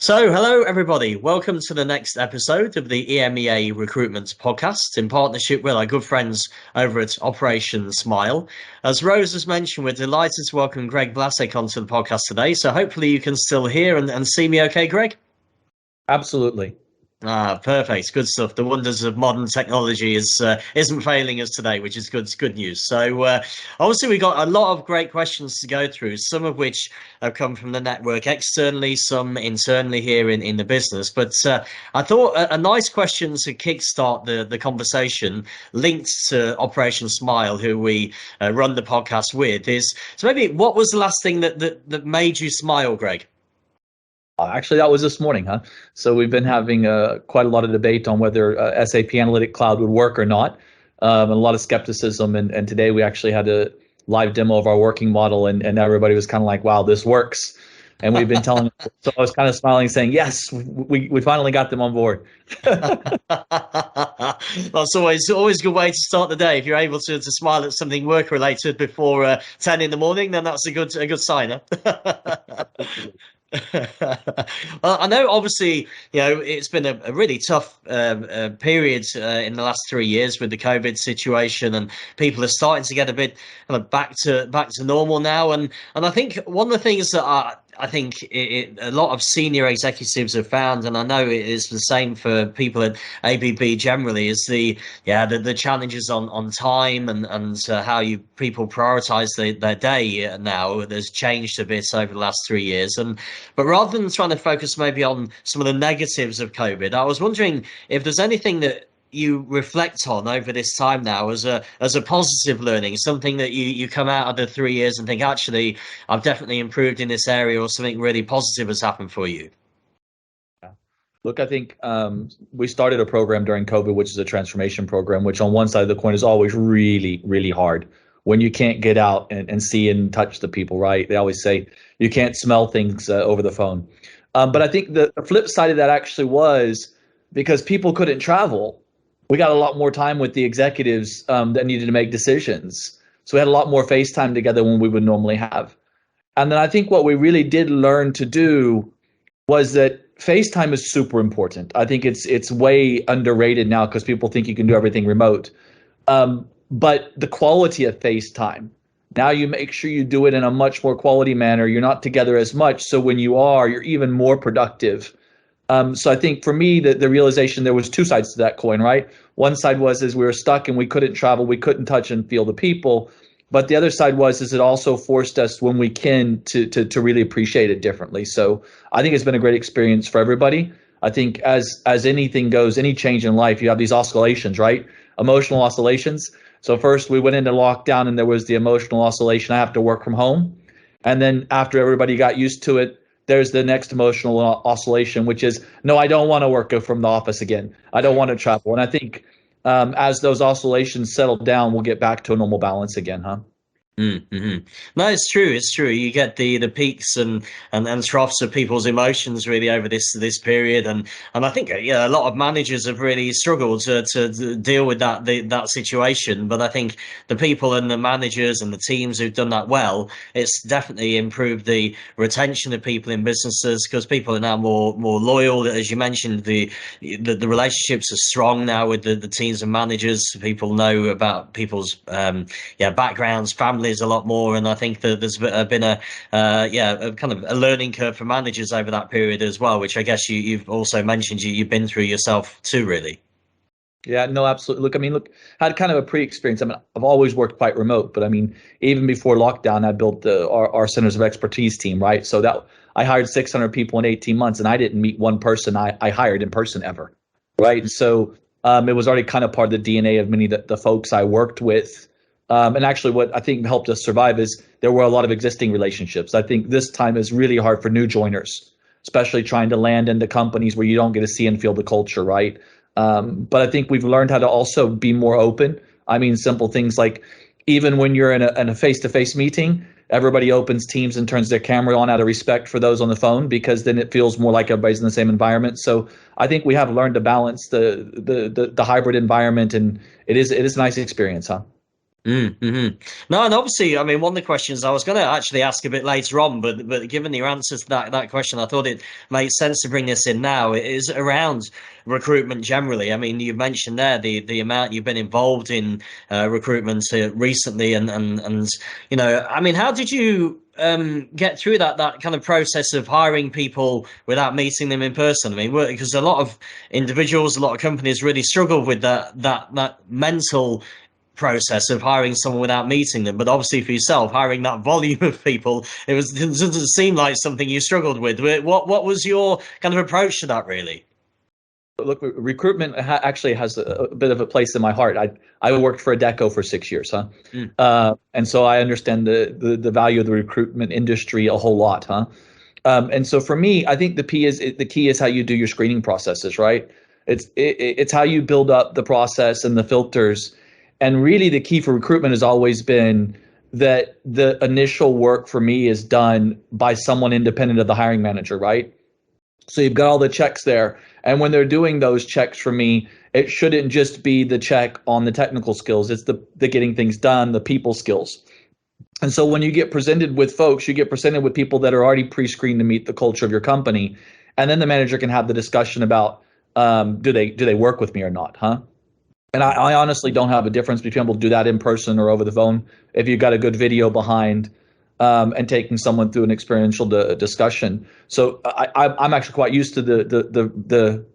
Hello everybody. Welcome to the next episode of the EMEA Recruitment podcast in partnership with our good friends over at Operation Smile. As Rose has mentioned, we're delighted to welcome Greg Vlasek onto the podcast today. So hopefully you can still hear and see me okay, Greg? Absolutely. Perfect. Good stuff. The wonders of modern technology isn't failing us today, which is good. It's good news. Obviously, we got a lot of great questions to go through, some of which have come from the network externally, some internally here in the business. But I thought a nice question to kickstart the conversation linked to Operation Smile, who we run the podcast with, is so maybe what was the last thing that made you smile, Greg? Actually, that was this morning, huh? So we've been having quite a lot of debate on whether SAP Analytic Cloud would work or not, and a lot of skepticism. And today we actually had a live demo of our working model, and everybody was kind of like, wow, this works. And we've been telling them, so I was kind of smiling, saying, yes, we finally got them on board. That's always a good way to start the day. If you're able to smile at something work related before 10 in the morning, then that's a good sign. Huh? Well, I know, obviously, it's been a really tough period in the last 3 years with the COVID situation, and people are starting to get a bit kind of back to normal now. And I think one of the things that I think a lot of senior executives have found, and I know it is the same for people at ABB generally, is the challenges on time and how people prioritize their day now has changed a bit over the last 3 years. But rather than trying to focus maybe on some of the negatives of COVID, I was wondering if there's anything that you reflect on over this time now as a positive learning, something that you come out of the 3 years and think, actually, I've definitely improved in this area, or something really positive has happened for you? Look, I think we started a program during COVID, which is a transformation program, which on one side of the coin is always really, really hard when you can't get out and see and touch the people, right? They always say you can't smell things over the phone. But I think the flip side of that actually was because people couldn't travel. We got a lot more time with the executives that needed to make decisions. So we had a lot more face time together than we would normally have. And then I think what we really did learn to do was that FaceTime is super important. I think it's way underrated now because people think you can do everything remote. But the quality of FaceTime, now you make sure you do it in a much more quality manner. You're not together as much. So when you are, you're even more productive. So I think for me, the realization, there was two sides to that coin, right? One side was we were stuck and we couldn't travel, we couldn't touch and feel the people. But the other side was it also forced us, when we can, to really appreciate it differently. So I think it's been a great experience for everybody. I think as anything goes, any change in life, you have these oscillations, right? Emotional oscillations. So first we went into lockdown and there was the emotional oscillation. I have to work from home. And then after everybody got used to it, there's the next emotional oscillation, which is, no, I don't want to work from the office again. I don't want to travel. And I think as those oscillations settle down, we'll get back to a normal balance again, huh? Mm-hmm. No, it's true. It's true. You get the peaks and troughs of people's emotions really over this period, and I think a lot of managers have really struggled to deal with that situation. But I think the people and the managers and the teams who've done that well, it's definitely improved the retention of people in businesses because people are now more loyal. As you mentioned, the relationships are strong now with the teams and managers. People know about people's backgrounds, families a lot more, and I think that there's been a kind of a learning curve for managers over that period as well, which I guess you've also mentioned you've been through yourself too, really. Yeah, no, absolutely. Look, had kind of a pre-experience. I mean, I've always worked quite remote, but I mean, even before lockdown, I built our centers of expertise team, right? So that I hired 600 people in 18 months, and I didn't meet one person I hired in person ever, right? So it was already kind of part of the DNA of many of the folks I worked with. And actually what I think helped us survive is there were a lot of existing relationships. I think this time is really hard for new joiners, especially trying to land into companies where you don't get to see and feel the culture, right? But I think we've learned how to also be more open. I mean, simple things like even when you're in a face-to-face meeting, everybody opens Teams and turns their camera on out of respect for those on the phone, because then it feels more like everybody's in the same environment. So I think we have learned to balance the hybrid environment, and it is a nice experience, huh? Mm-hmm. No, and obviously, I mean, one of the questions I was going to actually ask a bit later on, but given your answers to that question, I thought it makes sense to bring this in now. It is around recruitment generally. I mean, you mentioned there the amount you've been involved in recruitment recently, and I mean, how did you get through that kind of process of hiring people without meeting them in person? I mean, because a lot of individuals, a lot of companies really struggle with that mental process of hiring someone without meeting them. But obviously for yourself, hiring that volume of people, it doesn't seem like something you struggled with. What was your kind of approach to that, really? Look, recruitment actually has a bit of a place in my heart. I worked for Adecco for 6 years, huh? Mm. And so I understand the value of the recruitment industry a whole lot, huh? And so for me, I think the key is how you do your screening processes, right? It's how you build up the process and the filters. And really, the key for recruitment has always been that the initial work for me is done by someone independent of the hiring manager, right? So you've got all the checks there. And when they're doing those checks for me, it shouldn't just be the check on the technical skills. It's the getting things done, the people skills. And so when you get presented with folks, you get presented with people that are already pre-screened to meet the culture of your company. And then the manager can have the discussion about do they work with me or not, huh? And I honestly don't have a difference between able to do that in person or over the phone. If you've got a good video behind and taking someone through an experiential discussion. So I'm actually quite used to the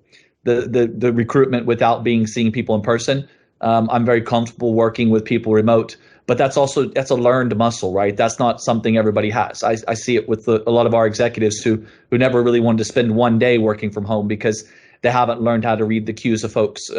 recruitment without seeing people in person. I'm very comfortable working with people remote, but that's a learned muscle, right? That's not something everybody has. I see it with a lot of our executives who never really wanted to spend one day working from home because they haven't learned how to read the cues of folks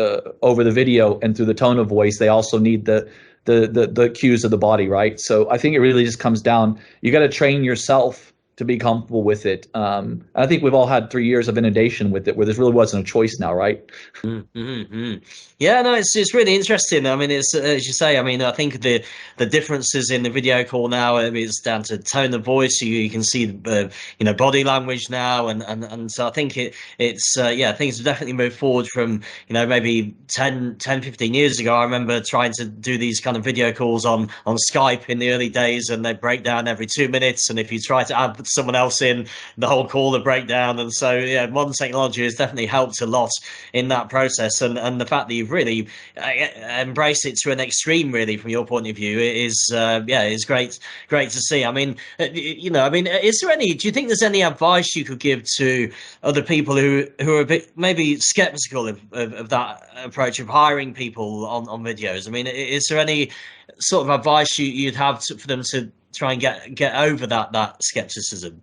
over the video and through the tone of voice. They also need the cues of the body, right? So I think it really just comes down. You got to train yourself to be comfortable with it. I think we've all had 3 years of inundation with it, where there really wasn't a choice now, right? Mm-hmm. Yeah, no, it's really interesting. I mean, it's as you say. I mean, I think the differences in the video call now is down to tone of voice. You can see body language now, and so I think it's things have definitely moved forward from maybe 15 years ago. I remember trying to do these kind of video calls on Skype in the early days, and they break down every 2 minutes. And if you try to add someone else in, the whole call would break down. And so modern technology has definitely helped a lot in that process, and the fact that you've really embraced it to an extreme, really, from your point of view, is great to see. I mean, is there any? Do you think there's any advice you could give to other people who are a bit maybe skeptical of that approach of hiring people on videos? I mean, is there any sort of advice you'd have for them to try and get over that skepticism?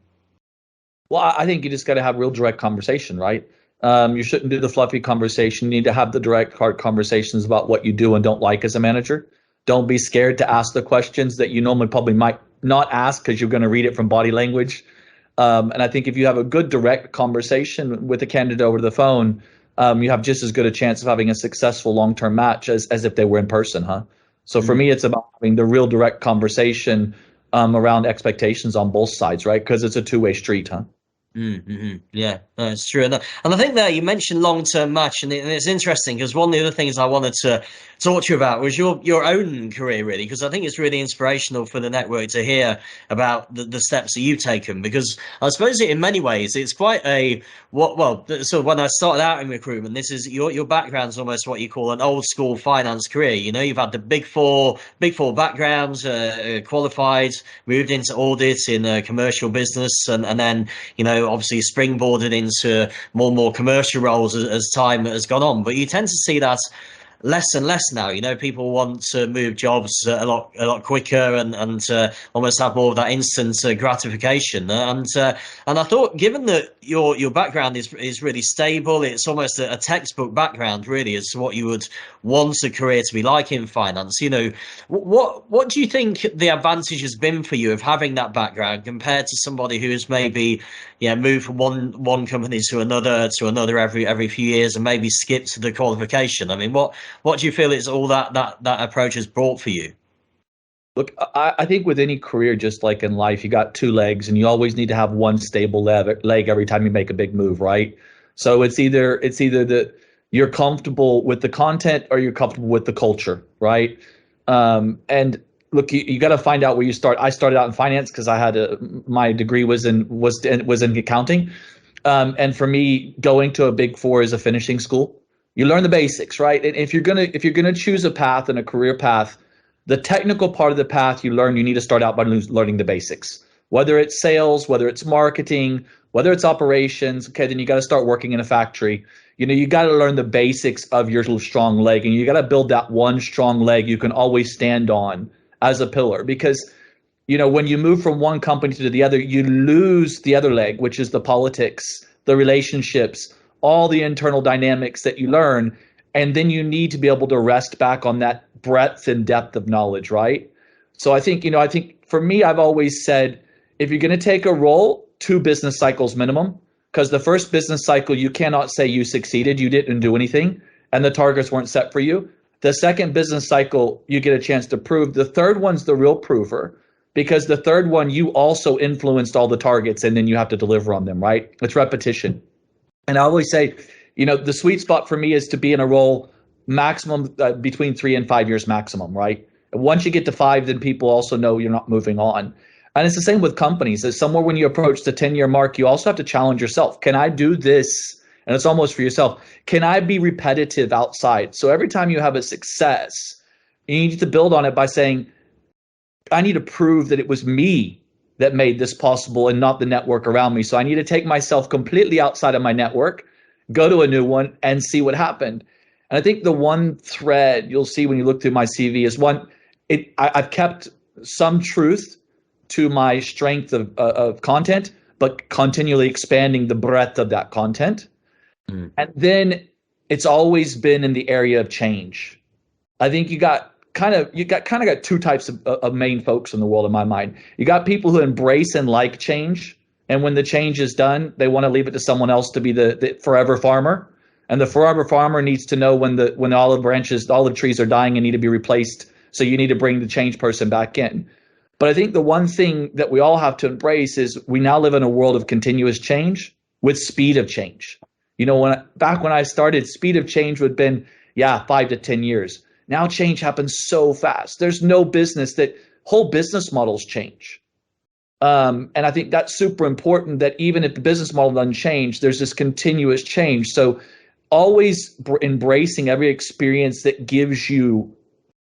Well, I think you just got to have real direct conversation, right? You shouldn't do the fluffy conversation. You need to have the direct, hard conversations about what you do and don't like as a manager. Don't be scared to ask the questions that you normally probably might not ask because you're going to read it from body language. And I think if you have a good direct conversation with a candidate over the phone, you have just as good a chance of having a successful long-term match as if they were in person, huh? So for me, it's about having the real direct conversation around expectations on both sides, right? Because it's a two-way street, huh? Mm-hmm. Yeah, no, it's true. And I think that you mentioned long-term match, and it's interesting because one of the other things I wanted to talk to you about was your own career, really, because I think it's really inspirational for the network to hear about the steps that you've taken. Because I suppose in many ways it's quite so when I started out in recruitment, this is your background's almost what you call an old school finance career. You've had the big four backgrounds, qualified, moved into audit in a commercial business, and then obviously springboarded into more and more commercial roles as time has gone on. But you tend to see that less and less now. People want to move jobs a lot quicker and almost have more of that instant gratification. And I thought, given that your background is really stable, it's almost a textbook background, really, as to what you would want a career to be like in finance. What do you think the advantage has been for you of having that background compared to somebody who's maybe moved from one company to another every few years and maybe skipped the qualification? I mean, what do you feel is all that approach has brought for you? Look, I think with any career, just like in life, you got two legs, and you always need to have one stable leg every time you make a big move, right? So it's either that you're comfortable with the content or you're comfortable with the culture, right? And look, you got to find out where you start. I started out in finance because I had my degree was in accounting. And for me, going to a Big Four is a finishing school. You learn the basics, right? And if you're gonna choose a path and a career path, the technical part of the path you learn, you need to start out by learning the basics. Whether it's sales, whether it's marketing, whether it's operations, okay, then you got to start working in a factory. You got to learn the basics of your little strong leg, and you got to build that one strong leg you can always stand on as a pillar. Because when you move from one company to the other, you lose the other leg, which is the politics, the relationships, all the internal dynamics that you learn. And then you need to be able to rest back on that breadth and depth of knowledge, right? So I think for me, I've always said, if you're going to take a role, 2 business cycles minimum, because the first business cycle, you cannot say you succeeded, you didn't do anything, and the targets weren't set for you. The second business cycle, you get a chance to prove. The third one's the real prover, because the third one, you also influenced all the targets, and then you have to deliver on them, right? It's repetition. And I always say, the sweet spot for me is to be in a role maximum between 3 and 5 years maximum, right? And once you get to 5, then people also know you're not moving on. And it's the same with companies. It's somewhere when you approach the 10-year mark, you also have to challenge yourself. Can I do this? And it's almost for yourself. Can I be repetitive outside? So every time you have a success, you need to build on it by saying, I need to prove that it was me that made this possible and not the network around me. So I need to take myself completely outside of my network, go to a new one, and see what happened. And I think the one thread you'll see when you look through my CV is I've kept some truth to my strength of content, but continually expanding the breadth of that content. Mm. And then it's always been in the area of change. I think you got 2 types of main folks in the world in my mind. You got people who embrace and like change, and when the change is done, they want to leave it to someone else to be the forever farmer. And the forever farmer needs to know when the olive trees are dying and need to be replaced. So you need to bring the change person back in. But I think the one thing that we all have to embrace is we now live in a world of continuous change with speed of change. Back when I started, speed of change would have been, 5 to 10 years. Now change happens so fast. There's no business that whole business models change. And I think that's super important, that even if the business model doesn't change, there's this continuous change. So always embracing every experience that gives you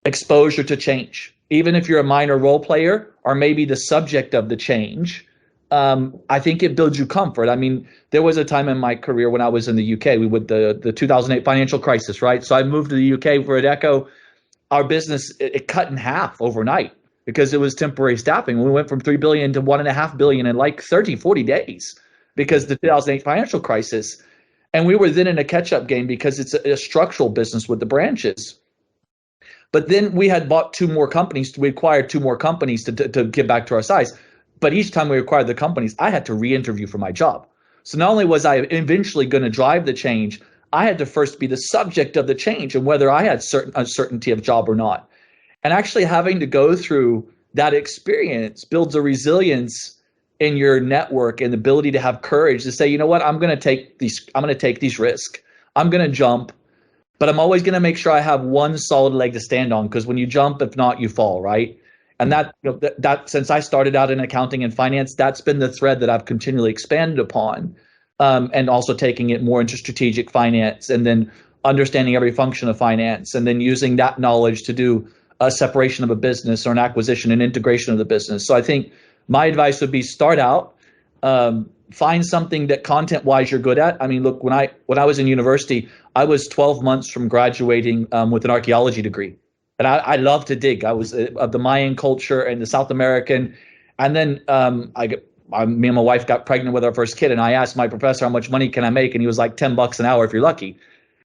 exposure to change. Even if you're a minor role player or maybe the subject of the change, I think it builds you comfort. I mean, there was a time in my career when I was in the UK, with the 2008 financial crisis, right? So I moved to the UK for Adecco. Our business, it cut in half overnight because it was temporary staffing. We went from 3 billion to 1.5 billion in like 30, 40 days because the 2008 financial crisis. And we were then in a catch-up game because it's a structural business with the branches. But then we had bought 2 more companies. We acquired 2 more companies to get back to our size. But each time we acquired the companies, I had to re-interview for my job. So not only was I eventually going to drive the change, I had to first be the subject of the change and whether I had certain uncertainty of job or not. And actually having to go through that experience builds a resilience in your network and the ability to have courage to say, you know what, I'm going to take these risks. I'm going to jump. But I'm always going to make sure I have one solid leg to stand on, because when you jump, if not, you fall, right? And that since I started out in accounting and finance, that's been the thread that I've continually expanded upon, and also taking it more into strategic finance and then understanding every function of finance and then using that knowledge to do a separation of a business or an acquisition and integration of the business. So I think my advice would be start out, find something that content-wise you're good at. I mean, look, when I was in university, I was 12 months from graduating with an archaeology degree. And I love to dig. I was of the Mayan culture and the South American. And then me and my wife got pregnant with our first kid. And I asked my professor, how much money can I make? And he was like $10 an hour if you're lucky.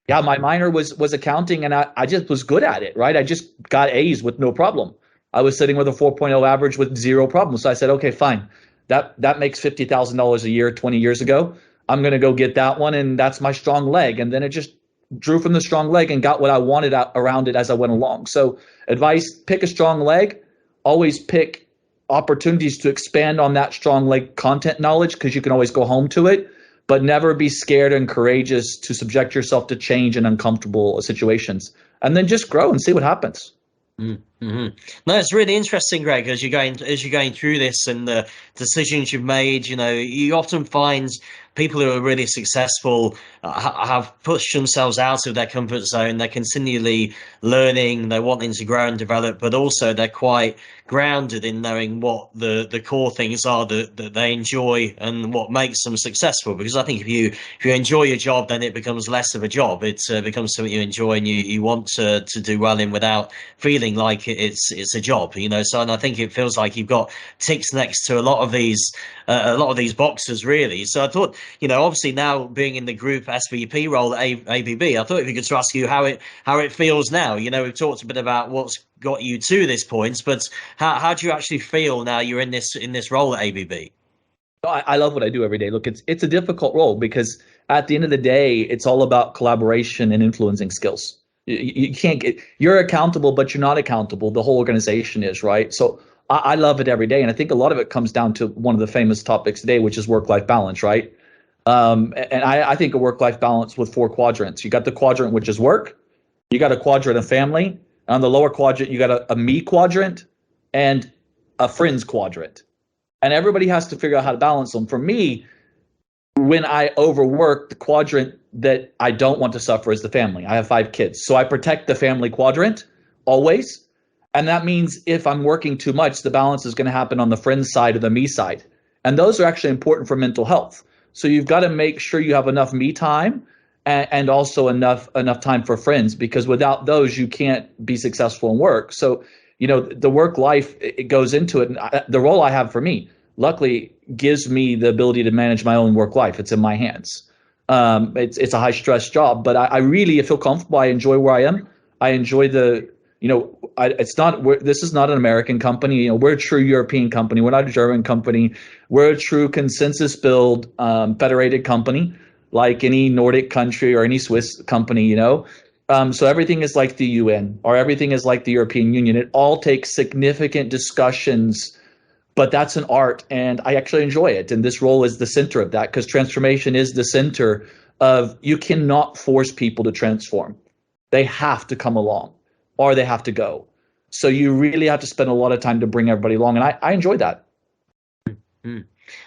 Yeah, my minor was accounting, and I just was good at it, right? I just got A's with no problem. I was sitting with a 4.0 average with zero problems. So I said, okay, fine. That makes $50,000 a year 20 years ago. I'm going to go get that one, and that's my strong leg. And then it just drew from the strong leg and got what I wanted out around it as I went along. So advice, pick a strong leg. Always pick opportunities to expand on that strong leg content knowledge, because you can always go home to it, but never be scared and courageous to subject yourself to change and uncomfortable situations. And then just grow and see what happens. Mm-hmm. No, it's really interesting, Greg, as you're going through this and the decisions you've made. You know, you often find people who are really successful have pushed themselves out of their comfort zone. They're continually learning, they're wanting to grow and develop, but also they're quite grounded in knowing what the core things are that they enjoy and what makes them successful. Because I think if you enjoy your job, then it becomes less of a job. It becomes something you enjoy and you want to do well in without feeling like it's a job, you know. So, and I think it feels like you've got ticks next to a lot of these boxes, really. So I thought, you know, obviously now being in the group SVP role at ABB, I thought it'd be good to ask you how it feels now. You know, we've talked a bit about what's got you to this point, but how do you actually feel now you're in this role at ABB? I love what I do every day. Look, it's a difficult role because at the end of the day, it's all about collaboration and influencing skills. You can't get, you're accountable, but you're not accountable. The whole organization is, right? So I love it every day. And I think a lot of it comes down to one of the famous topics today, which is work-life balance, right? And I think a work-life balance with four quadrants. You got the quadrant, which is work. You got a quadrant of family. And on the lower quadrant, you got a me quadrant and a friends quadrant. And everybody has to figure out how to balance them. For me, when I overwork, the quadrant that I don't want to suffer is the family. I have 5 kids. So I protect the family quadrant always. And that means if I'm working too much, the balance is going to happen on the friends side or the me side. And those are actually important for mental health. So you've got to make sure you have enough me time and also enough time for friends, because without those, you can't be successful in work. So, you know, the work life, it goes into it. And the role I have for me, luckily, gives me the ability to manage my own work life. It's in my hands. It's a high stress job, but I really feel comfortable. I enjoy where I am. I enjoy this is not an American company. You know, we're a true European company. We're not a German company. We're a true consensus build, federated company, like any Nordic country or any Swiss company, you know. So everything is like the UN or everything is like the European Union. It all takes significant discussions, but that's an art, and I actually enjoy it. And this role is the center of that, because transformation is the center of, you cannot force people to transform. They have to come along or they have to go. So you really have to spend a lot of time to bring everybody along. And I enjoy that. Mm.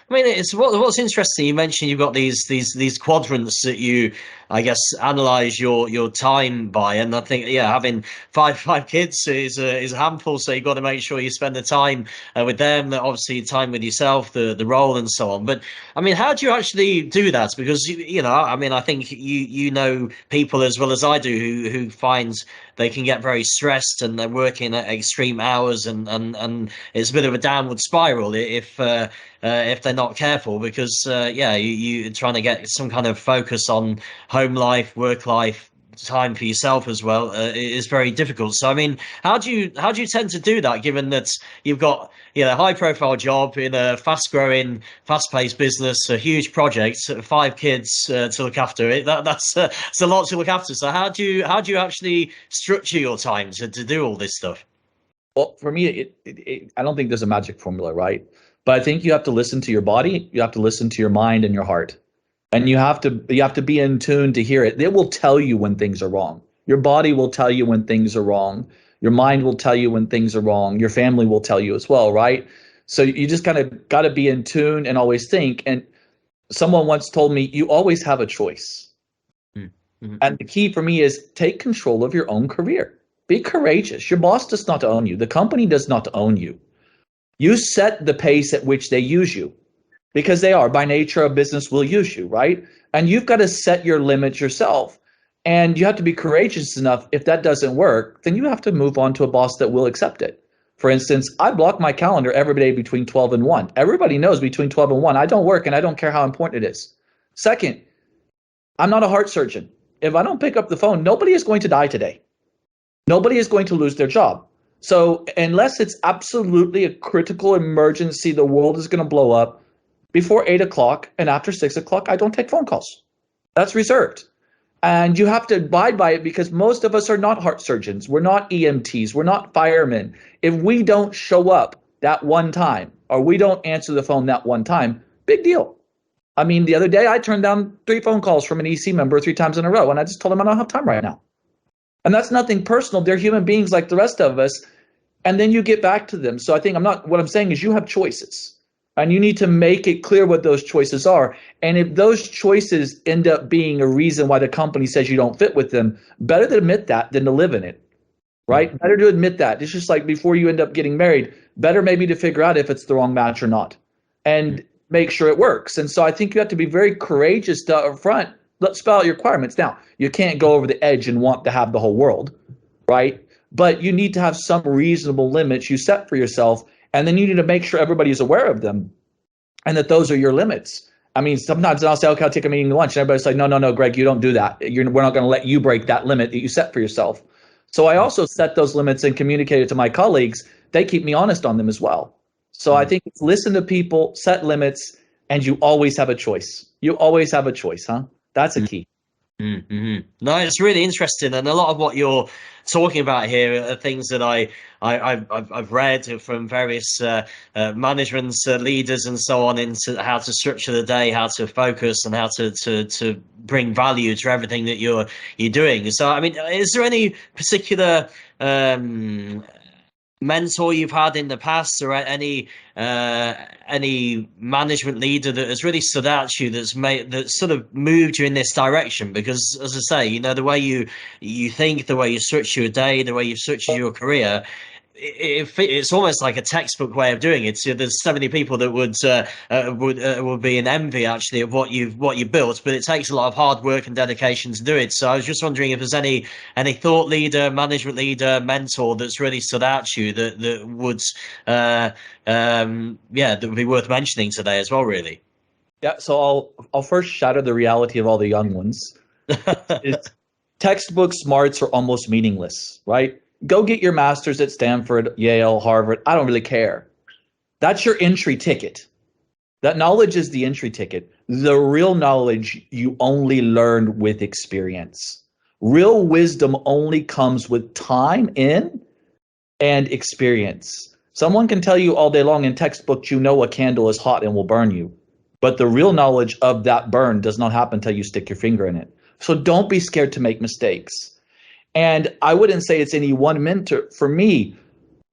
I mean, it's what's interesting. You mentioned you've got these quadrants that you, I guess, analyze your time by, and I think, yeah, having five kids is a handful. So you've got to make sure you spend the time with them. Obviously, time with yourself, the role, and so on. But I mean, how do you actually do that? Because you know, I mean, I think you know people as well as I do who find they can get very stressed and they're working at extreme hours, and it's a bit of a downward spiral if they're not careful, because you're trying to get some kind of focus on home life, work life, time for yourself as well, is very difficult. So I mean, how do you tend to do that, given that you've got, you know, a high profile job in a fast growing, fast paced business, a huge project, 5 kids to look after? That's it's a lot to look after. So how do you actually structure your time to do all this stuff? Well, for me, I don't think there's a magic formula, right? But I think you have to listen to your body, you have to listen to your mind and your heart. And you have to be in tune to hear it. It will tell you when things are wrong. Your body will tell you when things are wrong. Your mind will tell you when things are wrong. Your family will tell you as well, right? So you just kind of got to be in tune and always think. And someone once told me, you always have a choice. Mm-hmm. And the key for me is take control of your own career. Be courageous. Your boss does not own you. The company does not own you. You set the pace at which they use you, because they are, by nature, a business will use you, right? And you've got to set your limits yourself. And you have to be courageous enough. If that doesn't work, then you have to move on to a boss that will accept it. For instance, I block my calendar every day between 12 and 1. Everybody knows between 12 and 1, I don't work, and I don't care how important it is. Second, I'm not a heart surgeon. If I don't pick up the phone, nobody is going to die today. Nobody is going to lose their job. So unless it's absolutely a critical emergency, the world is going to blow up, before 8 o'clock and after 6 o'clock, I don't take phone calls. That's reserved. And you have to abide by it, because most of us are not heart surgeons. We're not EMTs. We're not firemen. If we don't show up that one time, or we don't answer the phone that one time, big deal. I mean, the other day I turned down 3 phone calls from an EC member 3 times in a row, and I just told him I don't have time right now. And that's nothing personal. They're human beings like the rest of us. And then you get back to them. So I think what I'm saying is you have choices and you need to make it clear what those choices are. And if those choices end up being a reason why the company says you don't fit with them, better to admit that than to live in it, right? Better to admit that. It's just like before you end up getting married, better maybe to figure out if it's the wrong match or not and make sure it works. And so I think you have to be very courageous to up front. Let's spell out your requirements. Now, you can't go over the edge and want to have the whole world, right? But you need to have some reasonable limits you set for yourself, and then you need to make sure everybody is aware of them and that those are your limits. I mean, sometimes I'll say, okay, I'll take a meeting lunch, and everybody's like, no, Greg, you don't do that. We're not going to let you break that limit that you set for yourself. So I also set those limits and communicate it to my colleagues. They keep me honest on them as well. So I think listen to people, set limits, and you always have a choice. You always have a choice, huh? That's a key. Mm-hmm. No, it's really interesting, and a lot of what you're talking about here are things that I've read from various management leaders and so on into how to structure the day, how to focus, and how to bring value to everything that you're doing. So, I mean, is there any particular mentor you've had in the past, or any management leader that has really stood out to you, that sort of moved you in this direction? Because, as I say, you know, the way you think, the way you structure your day, the way you've structured your career, it's almost like a textbook way of doing it. So there's so many people that would be in envy actually of what you've built, but it takes a lot of hard work and dedication to do it. So I was just wondering if there's any thought leader, management leader, mentor that's really stood out to you that would that would be worth mentioning today as well, really. Yeah, so I'll first shatter the reality of all the young ones. Textbook smarts are almost meaningless, right? Go get your master's at Stanford, Yale, Harvard. I don't really care. That's your entry ticket. That knowledge is the entry ticket. The real knowledge you only learn with experience. Real wisdom only comes with time in and experience. Someone can tell you all day long in textbooks, you know, a candle is hot and will burn you. But the real knowledge of that burn does not happen until you stick your finger in it. So don't be scared to make mistakes. And I wouldn't say it's any one mentor. For me,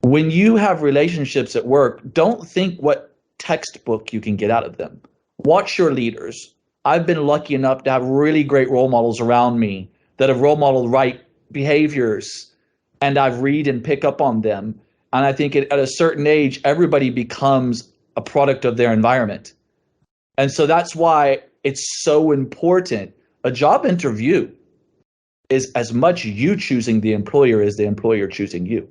when you have relationships at work, don't think what textbook you can get out of them. Watch your leaders. I've been lucky enough to have really great role models around me that have role modeled right behaviors, and I've read and pick up on them. And I think at a certain age, everybody becomes a product of their environment. And so that's why it's so important. A job interview is as much you choosing the employer as the employer choosing you.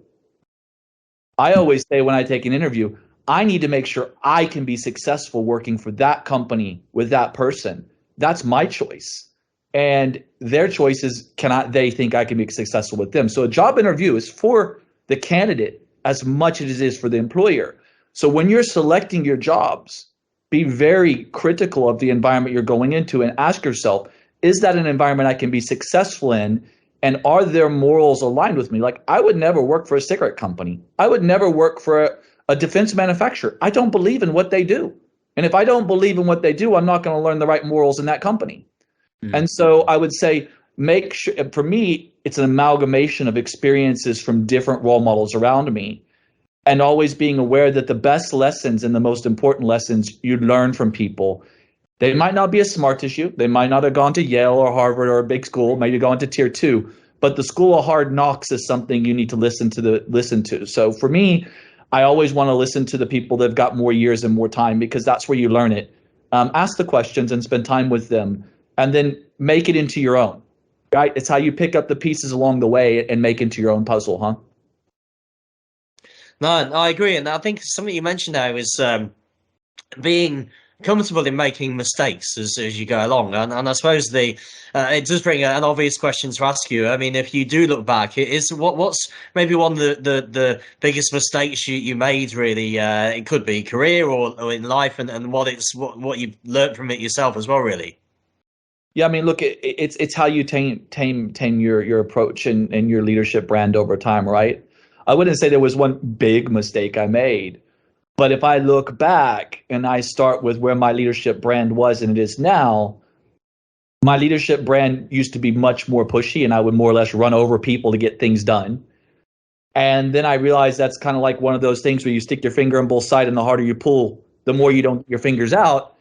I always say when I take an interview, I need to make sure I can be successful working for that company with that person. That's my choice. And their choice is, they think I can be successful with them. So a job interview is for the candidate as much as it is for the employer. So when you're selecting your jobs, be very critical of the environment you're going into and ask yourself, is that an environment I can be successful in? And are their morals aligned with me? Like, I would never work for a cigarette company. I would never work for a defense manufacturer. I don't believe in what they do. And if I don't believe in what they do, I'm not going to learn the right morals in that company. And so I would say, make sure, for me, it's an amalgamation of experiences from different role models around me, and always being aware that the best lessons and the most important lessons you learn from people, they might not be as smart as you. They might not have gone to Yale or Harvard or a big school, maybe gone to tier 2, but the school of hard knocks is something you need to listen to. So for me, I always want to listen to the people that have got more years and more time, because that's where you learn it. Ask the questions and spend time with them, and then make it into your own, right? It's how you pick up the pieces along the way and make into your own puzzle, huh? No, I agree. And I think something you mentioned now is being comfortable in making mistakes as you go along. And I suppose it does bring an obvious question to ask you. I mean, if you do look back, what's maybe one of the biggest mistakes you made, really? It could be career or in life, and what you've learned from it yourself as well, really. Yeah, I mean, look, it's how you tame your approach and your leadership brand over time, right? I wouldn't say there was one big mistake I made, but if I look back and I start with where my leadership brand was and it is now, My leadership brand used to be much more pushy, and I would more or less run over people to get things done. And then I realized that's kind of like one of those things where you stick your finger on both sides, and the harder you pull, the more you don't get your fingers out.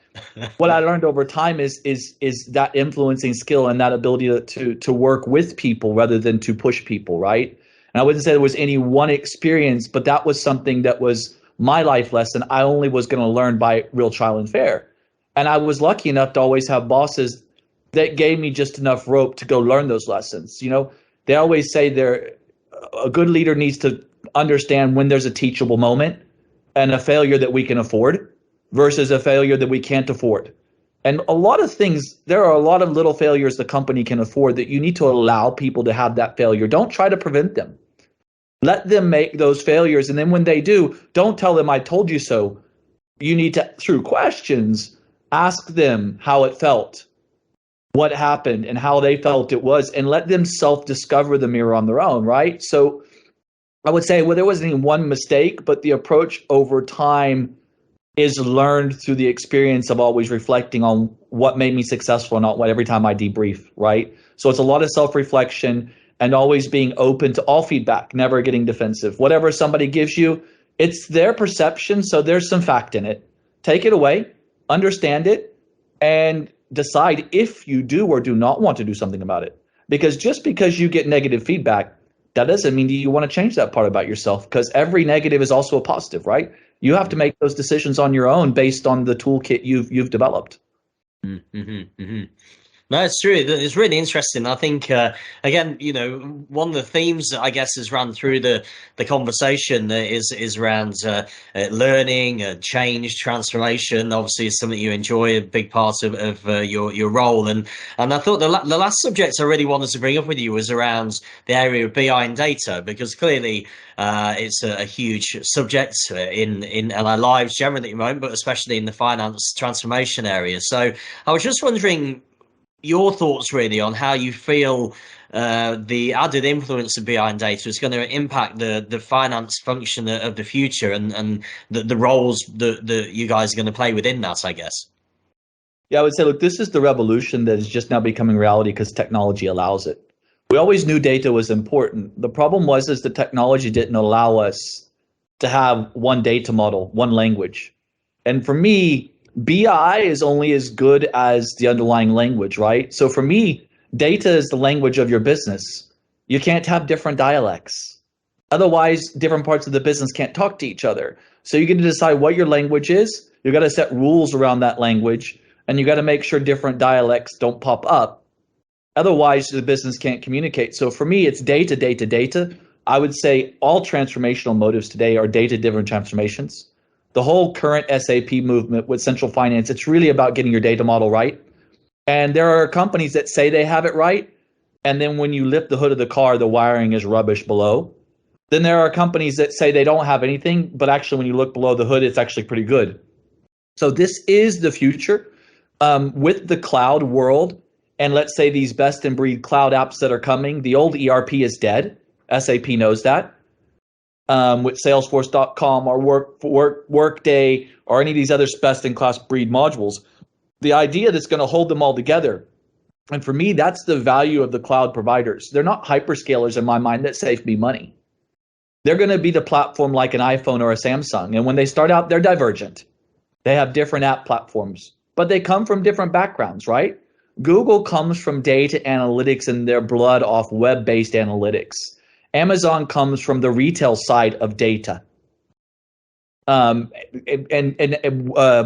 What I learned over time is that influencing skill and that ability to work with people rather than to push people, right? And I wouldn't say there was any one experience, but that was something that was my life lesson. I only was going to learn by real trial and fair. And I was lucky enough to always have bosses that gave me just enough rope to go learn those lessons. You know, they always say a good leader needs to understand when there's a teachable moment and a failure that we can afford versus a failure that we can't afford. And a lot of things, there are a lot of little failures the company can afford that you need to allow people to have that failure. Don't try to prevent them. Let them make those failures. And then when they do, don't tell them I told you so. You need to, through questions, ask them how it felt, what happened, and how they felt it was, and let them self-discover the mirror on their own, right? So I would say, well, there wasn't any one mistake, but the approach over time is learned through the experience of always reflecting on what made me successful or not what every time I debrief, right? So it's a lot of self-reflection and always being open to all feedback, never getting defensive. Whatever somebody gives you, it's their perception, so there's some fact in it. Take it away, understand it, and decide if you do or do not want to do something about it. Because just because you get negative feedback, that doesn't mean you want to change that part about yourself, because every negative is also a positive, right? You have to make those decisions on your own based on the toolkit you've developed. Mm-hmm, mm-hmm. No, it's true. It's really interesting. I think, again, you know, one of the themes that I guess has run through the conversation is around learning, change, transformation. Obviously, it's something you enjoy, a big part of your role. And I thought the last subject I really wanted to bring up with you was around the area of BI and data, because clearly it's a huge subject in our lives generally at the moment, but especially in the finance transformation area. So I was just wondering your thoughts really on how you feel the added influence of BI and data is going to impact the finance function of the future, and the roles that you guys are going to play within that, I guess. Yeah, I would say, look, this is the revolution that is just now becoming reality because technology allows it. We always knew data was important. The problem was the technology didn't allow us to have one data model, one language. And for me, BI is only as good as the underlying language, right? So for me, data is the language of your business. You can't have different dialects. Otherwise, different parts of the business can't talk to each other. So you get to decide what your language is. You got to set rules around that language, and you got to make sure different dialects don't pop up. Otherwise, the business can't communicate. So for me, it's data, data, data. I would say all transformational motives today are data-driven transformations. The whole current SAP movement with central finance, it's really about getting your data model right. And there are companies that say they have it right, and then when you lift the hood of the car, the wiring is rubbish below. Then there are companies that say they don't have anything, but actually when you look below the hood, it's actually pretty good. So this is the future with the cloud world. And let's say these best in breed cloud apps that are coming, the old ERP is dead. SAP knows that. With Salesforce.com or Workday or any of these other best in class breed modules, the idea that's going to hold them all together. And for me, that's the value of the cloud providers. They're not hyperscalers in my mind that save me money. They're going to be the platform like an iPhone or a Samsung. And when they start out, they're divergent. They have different app platforms, but they come from different backgrounds, right? Google comes from data analytics and their blood off web-based analytics. Amazon comes from the retail side of data. And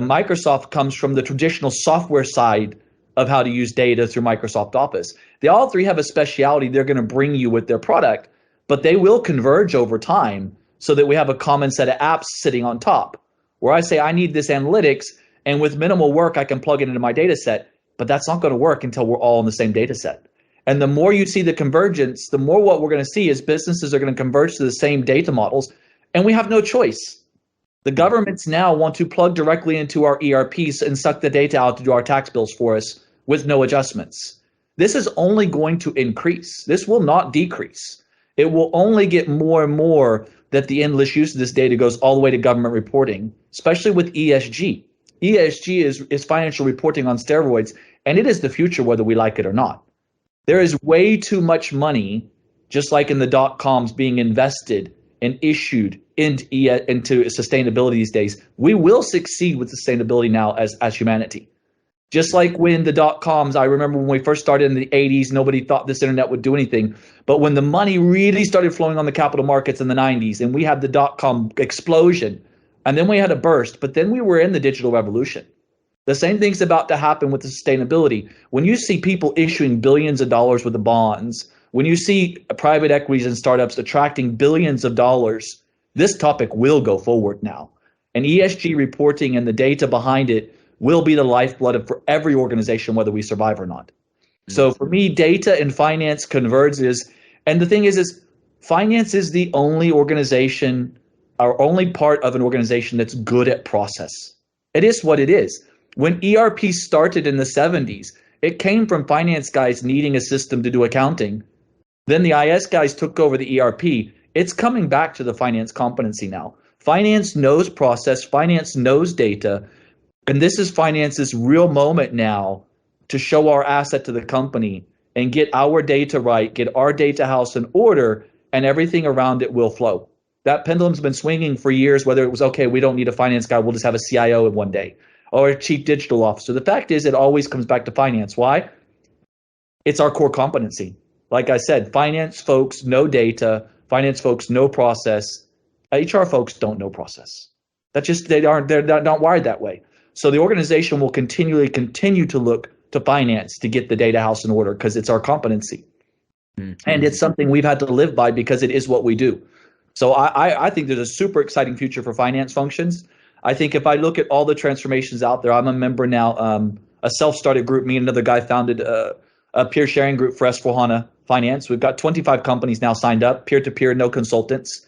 Microsoft comes from the traditional software side of how to use data through Microsoft Office. They all three have a speciality they're going to bring you with their product, but they will converge over time so that we have a common set of apps sitting on top. Where I say I need this analytics, and with minimal work, I can plug it into my data set, but that's not going to work until we're all in the same data set. And the more you see the convergence, the more what we're going to see is businesses are going to converge to the same data models, and we have no choice. The governments now want to plug directly into our ERPs and suck the data out to do our tax bills for us with no adjustments. This is only going to increase. This will not decrease. It will only get more and more that the endless use of this data goes all the way to government reporting, especially with ESG. ESG is financial reporting on steroids, And it is the future, whether we like it or not. There is way too much money, just like in the dot-coms, being invested and issued into sustainability these days. We will succeed with sustainability now as humanity. Just like when the dot-coms, I remember when we first started in the 80s, nobody thought this internet would do anything. But when the money really started flowing on the capital markets in the 90s, and we had the dot-com explosion, and then we had a burst, but then we were in the digital revolution. The same thing's about to happen with the sustainability. When you see people issuing billions of dollars with the bonds, when you see private equities and startups attracting billions of dollars, this topic will go forward now. And ESG reporting and the data behind it will be the lifeblood for every organization, whether we survive or not. So for me, data and finance converges. And the thing is finance is the only organization, or only part of an organization that's good at process. It is what it is. When ERP started in the 70s, it came from finance guys needing a system to do accounting. Then the IS guys took over the ERP. It's coming back to the finance competency now. Finance knows process, finance knows data, and this is finance's real moment now to show our asset to the company and get our data right, get our data house in order, and everything around it will flow. That pendulum's been swinging for years, whether it was, okay, we don't need a finance guy, we'll just have a CIO in one day, or a chief digital officer. The fact is, it always comes back to finance. Why? It's our core competency. Like I said, finance folks know data, finance folks know process. HR folks don't know process. They're not wired that way. So the organization will continue to look to finance to get the data house in order because it's our competency. Mm-hmm. And it's something we've had to live by because it is what we do. So I think there's a super exciting future for finance functions. I think if I look at all the transformations out there, I'm a member now, a self-started group. Me and another guy founded a peer sharing group for S4HANA Finance. We've got 25 companies now signed up, peer-to-peer, no consultants.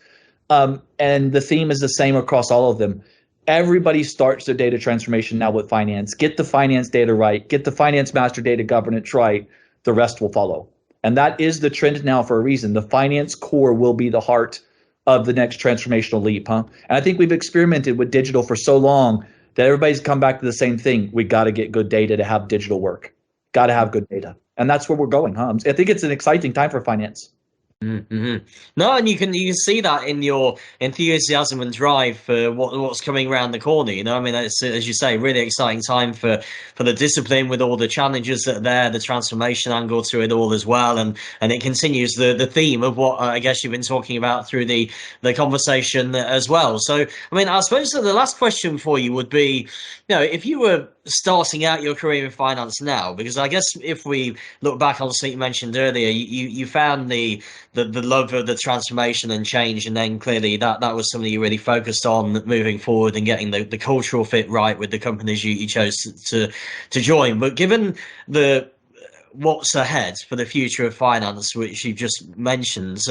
And the theme is the same across all of them. Everybody starts their data transformation now with finance. Get the finance data right. Get the finance master data governance right. The rest will follow. And that is the trend now for a reason. The finance core will be the heart of the next transformational leap, huh? And I think we've experimented with digital for so long that everybody's come back to the same thing. We got to get good data to have digital work. Got to have good data. And that's where we're going, huh? I think it's an exciting time for finance. Mm-hmm. No, and you can see that in your enthusiasm and drive for what's coming around the corner. You know, I mean, it's, as you say, really exciting time for the discipline with all the challenges that are there, the transformation angle to it all as well, and it continues the theme of what I guess you've been talking about through the conversation as well. So, I mean, I suppose the last question for you would be, you know, if you were starting out your career in finance now, because I guess if we look back on something you mentioned earlier, you found the love of the transformation and change, and then clearly that was something you really focused on moving forward and getting the cultural fit right with the companies you chose to join. But given what's ahead for the future of finance, which you just mentioned,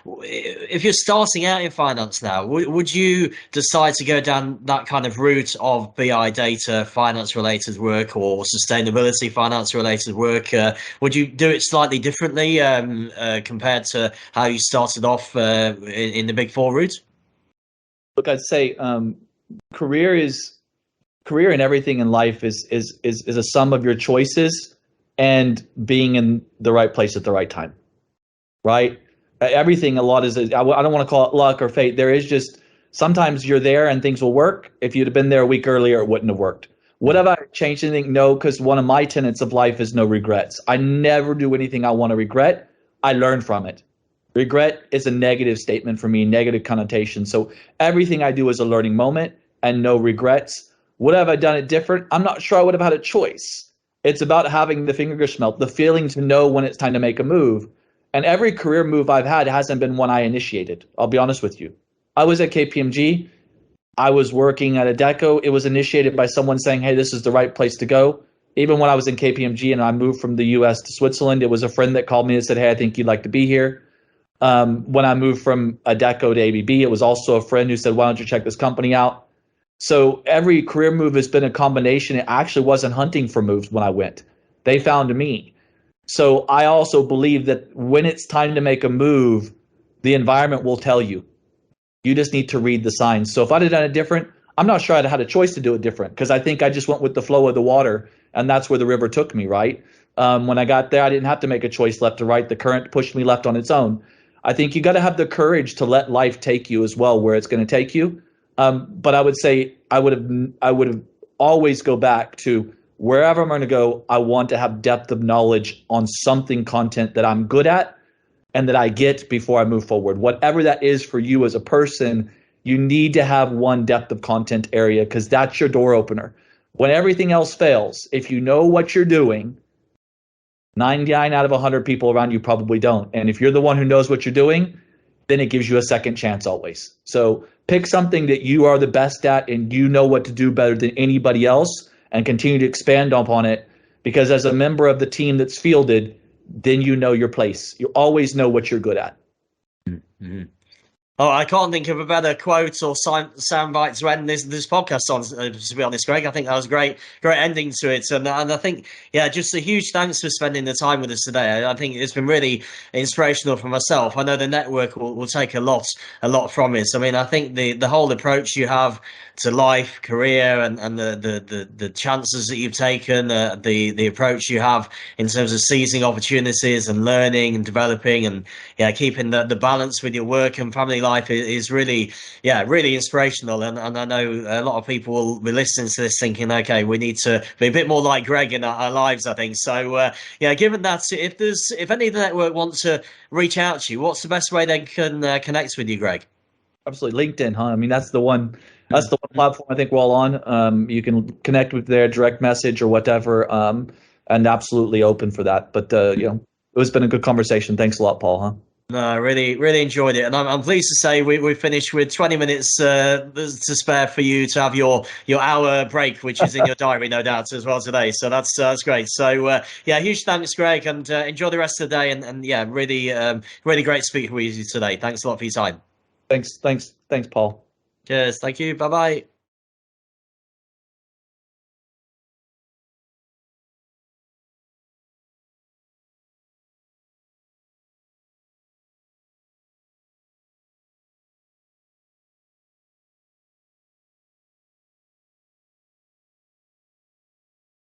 if you're starting out in finance now, would you decide to go down that kind of route of BI data finance related work or sustainability finance related work? Would you do it slightly differently compared to how you started off in the Big Four route? Look, I'd say career and everything in life is a sum of your choices and being in the right place at the right time, right? Everything, a lot is, I don't want to call it luck or fate. There is just, sometimes you're there and things will work. If you'd have been there a week earlier, it wouldn't have worked. Would have I changed anything? No, because one of my tenets of life is no regrets. I never do anything I want to regret. I learn from it. Regret is a negative statement for me, negative connotation. So everything I do is a learning moment and no regrets. Would have I done it different? I'm not sure I would have had a choice. It's about having the finger smelt, the feeling to know when it's time to make a move. And every career move I've had hasn't been one I initiated. I'll be honest with you. I was at KPMG. I was working at Adecco. It was initiated by someone saying, hey, this is the right place to go. Even when I was in KPMG and I moved from the US to Switzerland, it was a friend that called me and said, hey, I think you'd like to be here. When I moved from Adecco to ABB, it was also a friend who said, why don't you check this company out? So every career move has been a combination. It actually wasn't hunting for moves when I went. They found me. So I also believe that when it's time to make a move, the environment will tell you. You just need to read the signs. So if I'd have done it different, I'm not sure I'd had a choice to do it different because I think I just went with the flow of the water, and that's where the river took me, right? When I got there, I didn't have to make a choice left to right. The current pushed me left on its own. I think you got to have the courage to let life take you as well where it's going to take you. But I would say I would have always go back to wherever I'm going to go. I want to have depth of knowledge on something content that I'm good at and that I get before I move forward. Whatever that is for you as a person, you need to have one depth of content area because that's your door opener. When everything else fails, if you know what you're doing, 99 out of 100 people around you probably don't. And if you're the one who knows what you're doing, then it gives you a second chance always. So pick something that you are the best at and you know what to do better than anybody else and continue to expand upon it. Because as a member of the team that's fielded, then you know your place. You always know what you're good at. Mm-hmm. Oh, I can't think of a better quote or soundbite to end this podcast on. To be honest, Greg, I think that was a great ending to it, and I think just a huge thanks for spending the time with us today. I think it's been really inspirational for myself. I know the network will take a lot from it. I mean, I think the whole approach you have to life, career, and the chances that you've taken, the approach you have in terms of seizing opportunities and learning and developing, and keeping the balance with your work and family life is really inspirational. And I know a lot of people will be listening to this thinking, okay, we need to be a bit more like Greg in our lives, I think. So given that, if any of the network wants to reach out to you, what's the best way they can connect with you, Greg? Absolutely. LinkedIn, huh? I mean, that's the one platform I think we're all on. You can connect with their direct message or whatever, and absolutely open for that. But it's been a good conversation. Thanks a lot, Paul, huh? No, I really enjoyed it, and I'm pleased to say we finished with 20 minutes to spare for you to have your hour break, which is in your diary, no doubt, as well today. So that's great. So huge thanks, Greg, and enjoy the rest of the day. And really great speaking with you today. Thanks a lot for your time. Thanks, Paul. Cheers. Thank you. Bye bye.